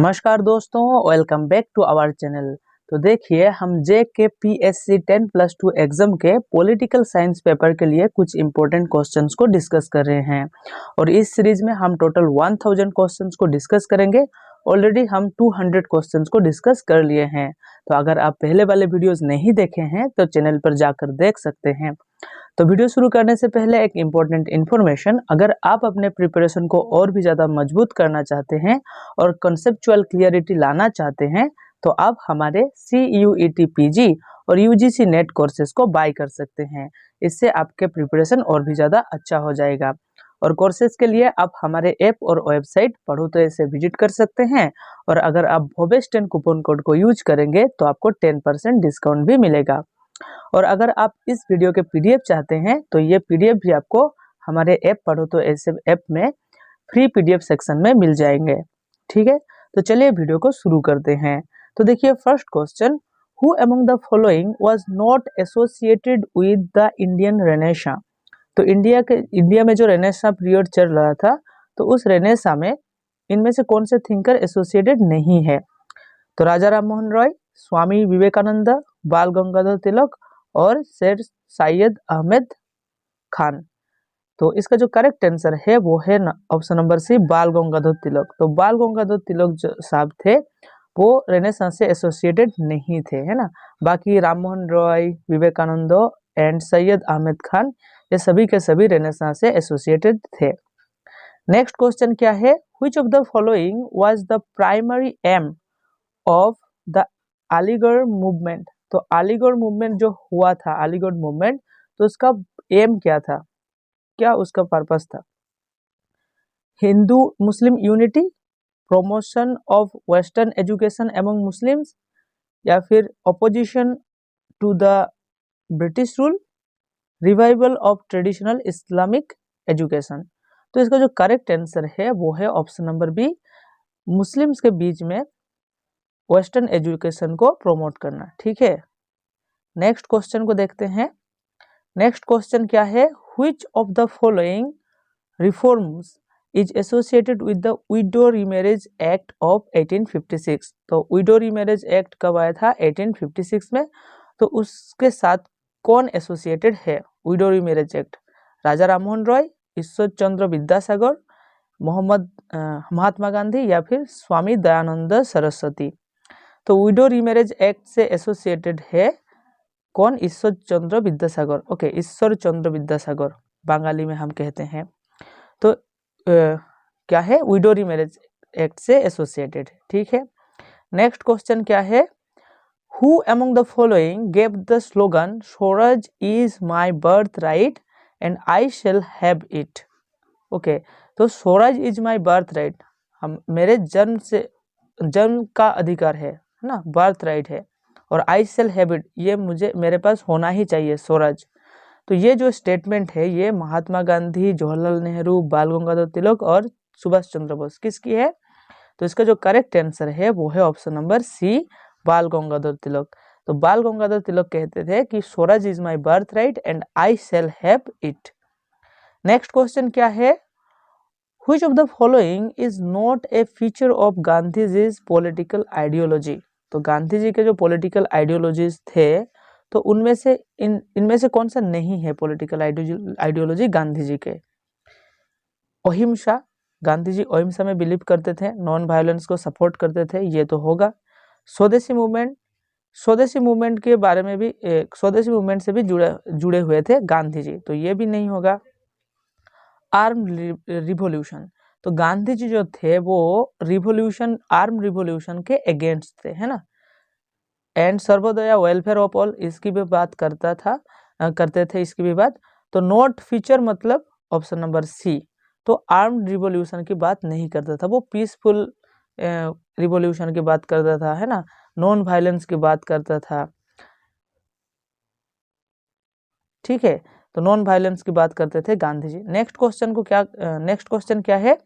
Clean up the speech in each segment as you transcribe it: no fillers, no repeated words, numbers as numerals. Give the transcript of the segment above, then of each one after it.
नमस्कार दोस्तों, welcome back to our channel. तो देखिए, हम JKPSC 10+2 एग्जाम के पॉलिटिकल साइंस पेपर के लिए कुछ इंपॉर्टेंट क्वेश्चंस को डिस्कस कर रहे हैं और इस सीरीज में हम टोटल 1000 क्वेश्चंस को डिस्कस करेंगे। ऑलरेडी हम 200 क्वेश्चंस को डिस्कस कर लिए हैं, तो अगर आप पहले वाले वीडियोस नहीं देखे हैं तो चैनल पर जाकर देख सकते हैं। तो वीडियो शुरू करने से पहले एक इम्पोर्टेंट इन्फॉर्मेशन, अगर आप अपने प्रिपरेशन को और भी ज़्यादा मजबूत करना चाहते हैं और कंसेप्चुअल क्लियरिटी लाना चाहते हैं तो आप हमारे CUET PG और UGC नेट कोर्सेज को बाय कर सकते हैं। इससे आपके प्रिपरेशन और भी ज़्यादा अच्छा हो जाएगा। और कोर्सेज के लिए आप हमारे ऐप और वेबसाइट पढ़ो तो ऐसे विजिट कर सकते हैं और अगर आप भोबेस 10 कूपन कोड को यूज करेंगे तो आपको 10% डिस्काउंट भी मिलेगा। और अगर आप इस वीडियो के PDF चाहते हैं तो ये PDF भी आपको हमारे ऐप पढ़ो तो ऐसे ऐप में फ्री PDF सेक्शन में मिल जाएंगे। ठीक है, तो चलिए वीडियो को शुरू करते हैं। तो देखिए, first question, who among the following was not associated with the Indian renaissance. तो इंडिया में जो रेनेसां पीरियड चल रहा था, तो उस रेनेसां में इनमें से कौन से थिंकर एसोसिएटेड नहीं है? तो राजा राममोहन रॉय, स्वामी विवेकानंद, बाल गंगाधर तिलक और सर सैयद अहमद खान। तो इसका जो करेक्ट आंसर है वो है ऑप्शन नंबर सी, बाल गंगाधर तिलक। तो बाल गंगाधर तिलक जो साहब थे वो रेनेसां से एसोसिएटेड नहीं थे, है ना। बाकी राममोहन रॉय, विवेकानंद एंड सैयद अहमद खान ये सभी के सभी रेनेसां से एसोसिएटेड थे। नेक्स्ट क्वेश्चन क्या है, which of the following was the primary aim of the Aligarh movement. तो अलीगढ़ मूवमेंट जो हुआ था, अलीगढ़ मूवमेंट, तो उसका एम क्या था, क्या उसका पर्पस था? Hindu Muslim unity, promotion of western education among Muslims, या फिर opposition to the British rule, revival of traditional Islamic education. तो इसका जो करेक्ट आंसर है वो है ऑप्शन नंबर बी, मुस्लिम्स के बीच में वेस्टर्न एजुकेशन को प्रमोट करना। ठीक है, नेक्स्ट क्वेश्चन को देखते हैं। नेक्स्ट क्वेश्चन क्या है, which of the following reforms is associated with the widow remarriage act of 1856। तो विडो रीमैरिज एक्ट कब आया था? 1856 में। तो उसके साथ कौन एसोसिएटेड है विडो रीमैरिज एक्ट? राजा राममोहन रॉय, ईश्वर चंद्र विद्यासागर, महात्मा गांधी या फिर स्वामी दयानंद सरस्वती। तो विडो रीमैरिज एक्ट से एसोसिएटेड है कौन? ईश्वर चंद्र विद्यासागर। ओके, ईश्वर चंद्र विद्यासागर बंगाली में हम कहते हैं। तो क्या है? विडो रीमैरिज एक्ट से एसोसिएटेड। ठीक है, नेक्स्ट क्वेश्चन क्या है, who among the following gave the slogan Swaraj is my birth right and I shall have it. Okay, तो Swaraj is my birth right, हम मेरे जन्म का अधिकार है ना, बर्थ राइट है, और आई शैल हैव इट, ये मेरे पास होना ही चाहिए स्वराज। तो ये जो स्टेटमेंट है ये महात्मा गांधी, जवाहरलाल नेहरू, बाल गंगाधर तिलक और सुभाष चंद्र बोस किसकी है? तो इसका जो करेक्ट आंसर है वो है ऑप्शन नंबर सी, बाल गंगाधर तिलक। तो बाल गंगाधर तिलक कहते थे कि Swaraj is my birth right and I shall have it. Next question क्या है, which of the following is not a feature of Gandhiji's political ideology. तो गांधी जी के जो पॉलिटिकल आइडियोलॉजीज थे तो उनमें से इनमें से कौन सा नहीं है पॉलिटिकल आइडियोलॉजी गांधी जी के? अहिंसा, गांधी जी अहिंसा में बिलीव करते थे, नॉन वायलेंस को सपोर्ट करते थे, ये तो होगा। स्वदेशी मूवमेंट के बारे में भी स्वदेशी मूवमेंट से भी जुड़े हुए थे गांधी जी, तो ये भी नहीं होगा। आर्म रिवॉल्यूशन, तो गांधी जी जो थे वो आर्म रिवॉल्यूशन के अगेंस्ट थे, है ना। And Sarvodaya welfare of all, इसकी भी बात करते थे, इसकी भी बात। तो नॉट फीचर मतलब ऑप्शन नंबर सी, तो आर्म्ड रिवॉल्यूशन की बात नहीं करता था, वो पीसफुल रिवॉल्यूशन की बात करता था, है ना, नॉन वायलेंस की बात करता था। ठीक है, तो नॉन वायलेंस की बात करते थे गांधी जी। नेक्स्ट क्वेश्चन क्या है,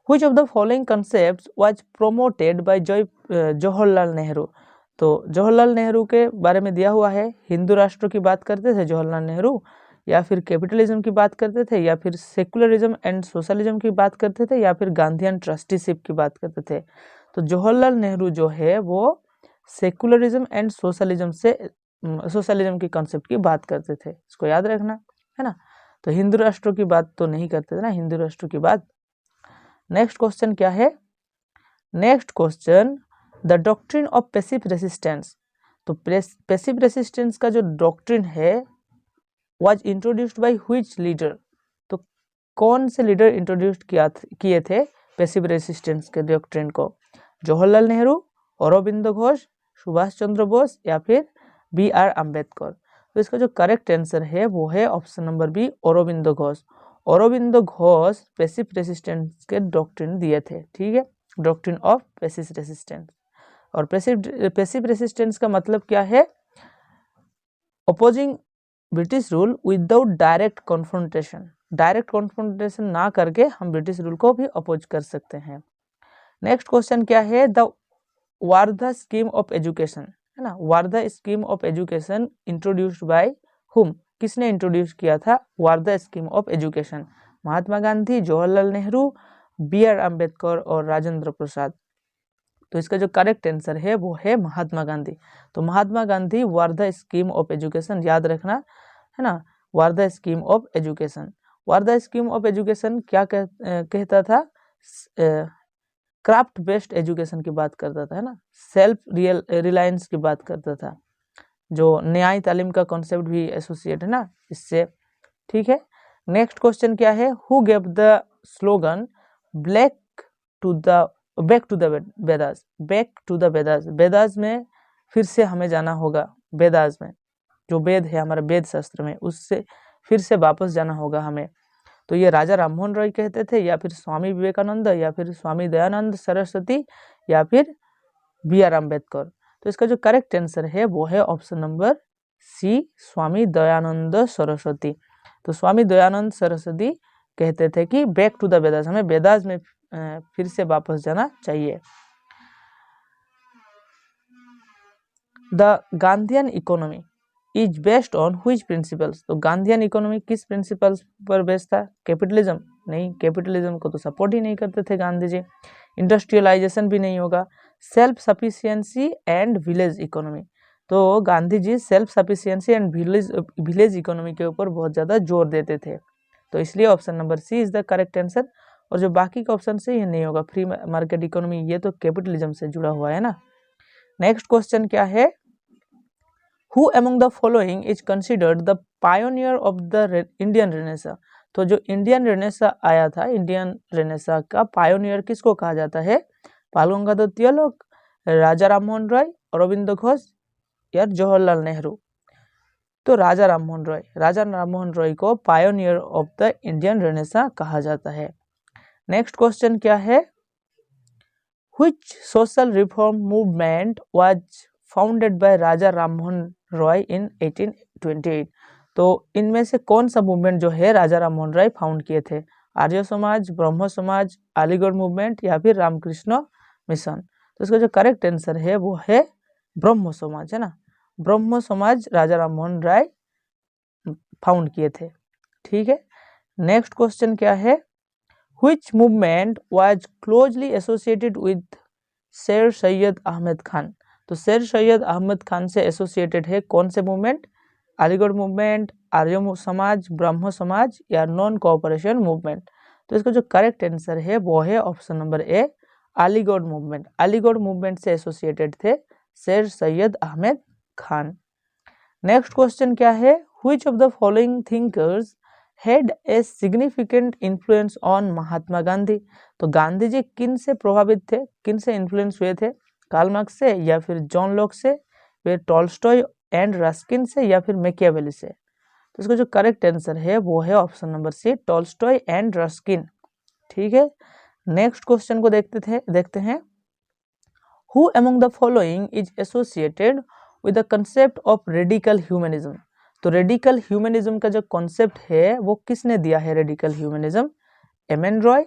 which of the following concepts was promoted by Jawaharlal Nehru. तो जवाहरलाल नेहरू के बारे में दिया हुआ है, हिंदू राष्ट्र की बात करते थे जवाहरलाल नेहरू, या फिर कैपिटलिज्म की बात करते थे, या फिर सेकुलरिज्म एंड सोशलिज्म की बात करते थे, या फिर गांधीयन ट्रस्टीशिप की बात करते थे। तो जवाहरलाल नेहरू जो है वो सेकुलरिज्म एंड सोशलिज्म की कॉन्सेप्ट की बात करते थे, इसको याद रखना है ना। तो हिंदू राष्ट्र की बात तो नहीं करते थे ना, हिंदू राष्ट्र की बात। नेक्स्ट क्वेश्चन क्या है, next question, the doctrine of passive resistance. तो पैसिव रेसिस्टेंस का जो डॉक्ट्रिन है was introduced by which leader. तो कौन से लीडर इंट्रोड्यूस किए थे पैसिव रेसिस्टेंस के डॉक्ट्रिन को, जवाहरलाल नेहरू, अरबिंदो घोष, सुभाष चंद्र बोस या फिर B.R. अम्बेडकर। तो इसका जो करेक्ट आंसर है वो है option number B, Aurobindo Ghosh. Aurobindo Ghosh passive resistance के डॉक्ट्रिन दिए थे, ठीक है, डॉक्ट्रिन ऑफ पैसिव रेसिस्टेंस। और पैसिव रेसिस्टेंस का मतलब क्या है, opposing British rule without direct confrontation, direct confrontation ना करके हम ब्रिटिश रूल को भी अपोज कर सकते हैं। नेक्स्ट क्वेश्चन क्या है, the Wardha scheme of education, है ना, Wardha scheme of education introduced by whom, किसने इंट्रोड्यूस किया था Wardha scheme of education, Mahatma Gandhi, Jawaharlal Nehru, B.R. Ambedkar और राजेंद्र प्रसाद। तो इसका जो करेक्ट आंसर है वो है महात्मा गांधी। तो Mahatma Gandhi Wardha scheme of education याद रखना, है ना, Wardha scheme of education. Wardha scheme of education क्या कहता था, क्राफ्ट बेस्ड एजुकेशन की बात करता था, है ना, सेल्फ रिलायंस की बात करता था, जो न्याय तालीम का कॉन्सेप्ट भी एसोसिएट है ना इससे, ठीक है। नेक्स्ट क्वेश्चन क्या है, who gave the slogan back to the Vedas, back to the Vedas, Vedas में फिर से हमें जाना होगा, वेदास में जो वेद है हमारे वेद शास्त्र में, उससे फिर से वापस जाना होगा हमें। तो ये राजा राममोहन रॉय कहते थे, या फिर स्वामी विवेकानंद, या फिर स्वामी दयानंद सरस्वती, या फिर B.R. अम्बेडकर। तो इसका जो करेक्ट आंसर है वो है ऑप्शन नंबर सी, स्वामी दयानंद सरस्वती। तो स्वामी दयानंद सरस्वती कहते थे कि बैक टू द वेदास, हमें वेदास में फिर से वापस जाना चाहिए। The Gandhian economy is based on which principles. तो गांधीयन इकोनॉमी किस प्रिंसिपल्स पर बेस्ड था, कैपिटलिज्म नहीं, कैपिटलिज्म को तो सपोर्ट ही नहीं करते थे गांधी जी। इंडस्ट्रियलाइजेशन भी नहीं होगा। Self sufficiency and village economy, तो Gandhi ji self sufficiency and village economy के ऊपर बहुत ज़्यादा जोर देते थे। तो इसलिए option number C is the correct answer. और जो बाकी का ऑप्शन से ये नहीं होगा, फ्री मार्केट इकोनॉमी, ये तो कैपिटलिज्म से जुड़ा हुआ है ना। नेक्स्ट क्वेश्चन क्या है, who among the following is considered the pioneer of the Indian Renaissance. तो जो इंडियन रेनेसा आया था, इंडियन रेनेसा का पायोनियर किसको कहा जाता है, बाल गंगाधर तिलक, राजा राममोहन रॉय, अरबिंदो घोष या जवाहरलाल नेहरू। तो राजा राममोहन रॉय को pioneer of the Indian renaissance कहा जाता है। नेक्स्ट क्वेश्चन क्या है, which social reform movement was founded by Raja Rammohan Roy in 1828। तो इनमें से कौन सा मूवमेंट जो है राजा राममोहन रॉय फाउंड किए थे, आर्य समाज, ब्रह्म समाज, अलीगढ़ मूवमेंट या फिर रामकृष्ण मिशन। तो इसका जो करेक्ट आंसर है वो है ब्रह्म समाज, है ना, ब्रह्म समाज राजा राममोहन राय फाउंड किए थे, ठीक है। नेक्स्ट क्वेश्चन क्या है, Which movement was closely associated with शेर सैयद अहमद खान। तो शेर सैयद अहमद खान से एसोसिएटेड है कौन से मूवमेंट, अलीगढ़ मूवमेंट, आर्य समाज, ब्रह्म समाज या नॉन कोऑपरेशन मूवमेंट। तो इसका जो करेक्ट आंसर है वो है option number A, Aligarh movement. Aligarh movement से एसोसिएटेड थे शेर सैयद अहमद खान। नेक्स्ट क्वेश्चन क्या है, Which of the following thinkers had a significant influence on महात्मा गांधी। तो गांधी जी किन से प्रभावित थे, किन से इन्फ्लुएंस हुए थे, कार्ल मार्क्स से या फिर जॉन लॉक से, फिर टॉल्स्टॉय एंड रस्किन से या फिर मैकियावेली से। तो इसका जो करेक्ट आंसर है वो है option number C, Tolstoy and Ruskin, ठीक है। नेक्स्ट क्वेश्चन को देखते हैं who among the following is associated with the concept of radical humanism. तो रेडिकल ह्यूमनिज्म का जो कॉन्सेप्ट है वो किसने दिया है, radical humanism, M.N. Roy,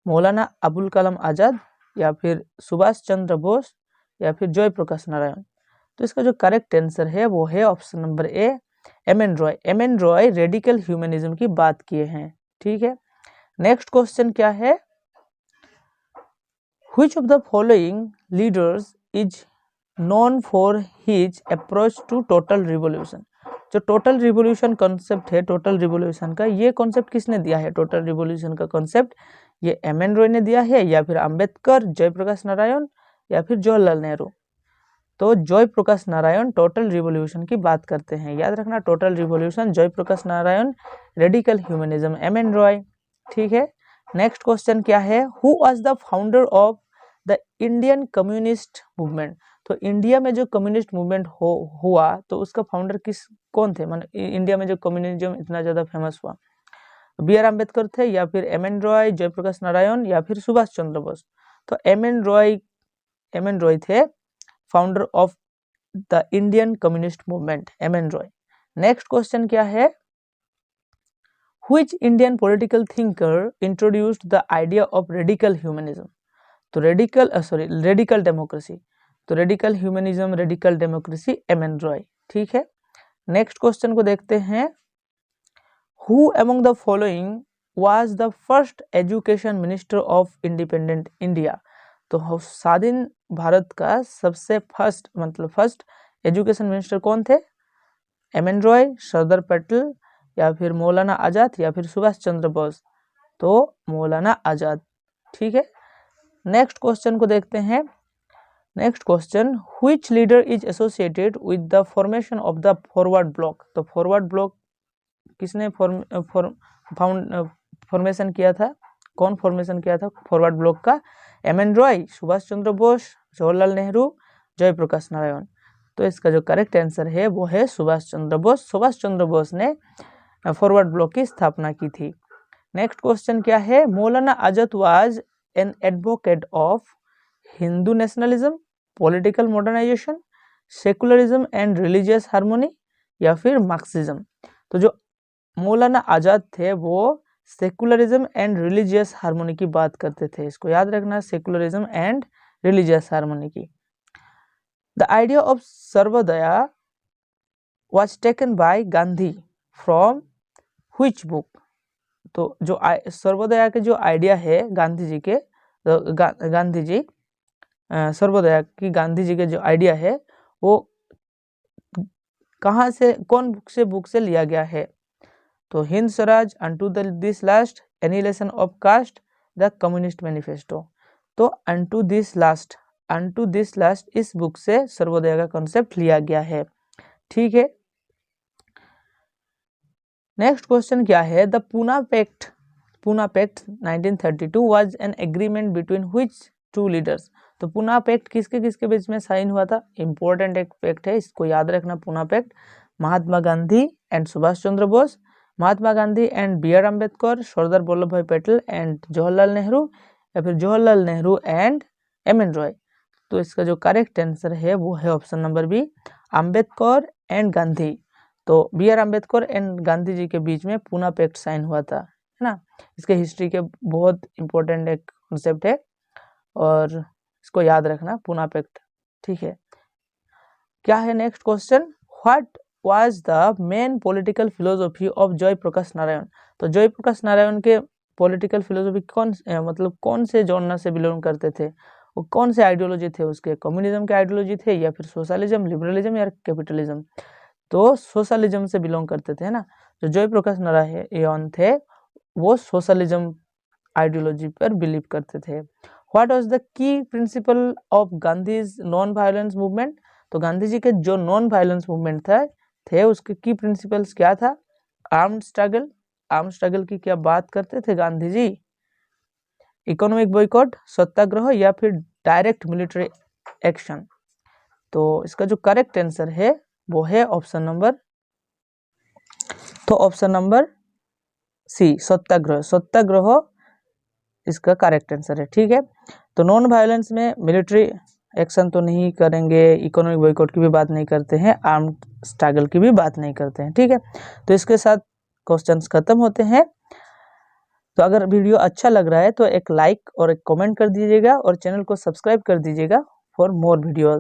Maulana Abul Kalam Azad या फिर सुभाष चंद्र बोस या फिर जयप्रकाश नारायण। तो इसका जो करेक्ट आंसर है वो है option number A, M.N. Roy. M.N. Roy radical humanism की बात किए हैं, ठीक है। नेक्स्ट क्वेश्चन क्या है, Which of the following leaders is known for his approach to total revolution? जो टोटल रिवोल्यूशन कॉन्सेप्ट है, टोटल रिवोल्यूशन का, ये कॉन्सेप्ट किसने दिया है? टोटल रिवोल्यूशन का कॉन्सेप्ट ये एम.एन. रॉय ने दिया है, या फिर अंबेडकर, जयप्रकाश नारायण, या फिर जवाहरलाल नेहरू? तो जयप्रकाश नारायण टोटल रिवोल्यूशन की बात करते हैं। याद रखना, total revolution Jayaprakash Narayan, radical humanism M N. Roy. ठीक है, नेक्स्ट क्वेश्चन क्या है? Who was the founder of the Indian communist movement? तो इंडिया में जो कम्युनिस्ट मूवमेंट हुआ तो उसका फाउंडर कौन थे? मतलब इंडिया में जो कम्युनिज्म इतना ज्यादा फेमस हुआ, बी.आर. अम्बेडकर थे, या फिर एम.एन. रॉय, जयप्रकाश नारायण, या फिर सुभाष चंद्र बोस? तो एम.एन. रॉय थे founder of the Indian communist movement, M.N.. Roy. Next question क्या है? Which Indian political thinker introduced the idea of radical humanism? तो रेडिकल डेमोक्रेसी। तो radical humanism, radical democracy, M.N.. Roy. ठीक है, नेक्स्ट क्वेश्चन को देखते हैं। Who among the following was the first education minister of independent India? तो स्वाधीन भारत का सबसे फर्स्ट एजुकेशन मिनिस्टर कौन थे? एम.एन. रॉय, सरदार पटेल, या फिर मौलाना आजाद, या फिर सुभाष चंद्र बोस? तो मौलाना आजाद। ठीक है, नेक्स्ट क्वेश्चन को देखते हैं। Next question, which leader is associated with the formation of the forward block? तो फॉरवर्ड ब्लॉक किसने फॉर्मेशन किया था? कौन फॉर्मेशन किया था फॉरवर्ड ब्लॉक का? एम.एन. रॉय, सुभाष चंद्र बोस, जवाहरलाल नेहरू, जयप्रकाश नारायण? तो इसका जो करेक्ट आंसर है वो है सुभाष चंद्र बोस। सुभाष चंद्र बोस ने फॉरवर्ड ब्लॉक की स्थापना की थी। नेक्स्ट क्वेश्चन क्या है? Maulana Azad was an advocate of Hindu nationalism, political modernisation, secularism and religious harmony, या फिर मार्क्सिज्म? तो जो मौलाना आजाद थे वो सेकुलरिज्म एंड रिलीजियस हार्मोनी की बात करते थे। इसको याद रखना, सेकुलरिज्म एंड रिलीजियस हार्मोनी की। The idea of Sarvodaya was taken by Gandhi from which book? तो जो सर्वोदया के जो आइडिया है गांधी जी के, सर्वोदया की गांधी जी के जो आइडिया है वो कहाँ से, कौन बुक से लिया गया है? तो Hind Swaraj, unto this last, annihilation of caste, the communist manifesto? तो अनटू दिस लास्ट इस बुक से सर्वोदया का कॉन्सेप्ट लिया गया है। ठीक है, नेक्स्ट क्वेश्चन क्या है? The Poona pact 1932 was an agreement between which two leaders? तो पूना पैक्ट किसके किसके बीच में साइन हुआ था? इंपॉर्टेंट एक पैक्ट है, इसको याद रखना। Poona pact Mahatma Gandhi and Subhash Chandra Bose, Mahatma Gandhi and B R. Ambedkar, Sardar Vallabh Bhai Patel and Jawaharlal Nehru, या फिर जवाहरलाल नेहरू एंड एम.एन. रॉय? तो इसका जो करेक्ट आंसर है वो है option number B, Ambedkar and Gandhi. तो बी.आर. अम्बेडकर एंड गांधी जी के बीच में पूना पैक्ट साइन हुआ था, है ना। इसके हिस्ट्री के बहुत इंपॉर्टेंट एक कॉन्सेप्ट है और इसको याद रखना, पूना पैक्ट। ठीक है, क्या है next question? What was the main political philosophy of Jayaprakash Narayan? तो जयप्रकाश नारायण के पॉलिटिकल फिलोसफी कौन से जॉनर से बिलोंग करते थे? वो कौन से आइडियोलॉजी थे उसके? कम्युनिज्म के आइडियोलॉजी थे, या फिर सोशलिज्म, लिबरलिज्म, या कैपिटलिज्म? तो सोशलिज्म से बिलोंग करते थे ना। जो जयप्रकाश नारायण थे वो सोशलिज्म आइडियोलॉजी पर बिलीव करते थे। What was the key principle of Gandhi's non violence movement? तो गांधी जी के जो नॉन वायलेंस मूवमेंट थे उसके की प्रिंसिपल्स क्या था? आर्म्ड स्ट्रगल की क्या बात करते थे गांधी जी? इकोनॉमिक बॉयकॉट, सत्याग्रह, या फिर डायरेक्ट मिलिट्री एक्शन? तो इसका जो करेक्ट आंसर है वो है ऑप्शन नंबर सी, सत्याग्रह इसका करेक्ट आंसर है। ठीक है, तो नॉन वायलेंस में मिलिट्री एक्शन तो नहीं करेंगे, इकोनॉमिक बॉयकॉट की भी बात नहीं करते हैं, आर्म्ड स्ट्रगल की भी बात नहीं करते हैं। ठीक है, तो इसके साथ क्वेश्चंस खत्म होते हैं। तो अगर वीडियो अच्छा लग रहा है तो एक लाइक और एक कमेंट कर दीजिएगा और चैनल को सब्सक्राइब कर दीजिएगा फॉर मोर वीडियोस।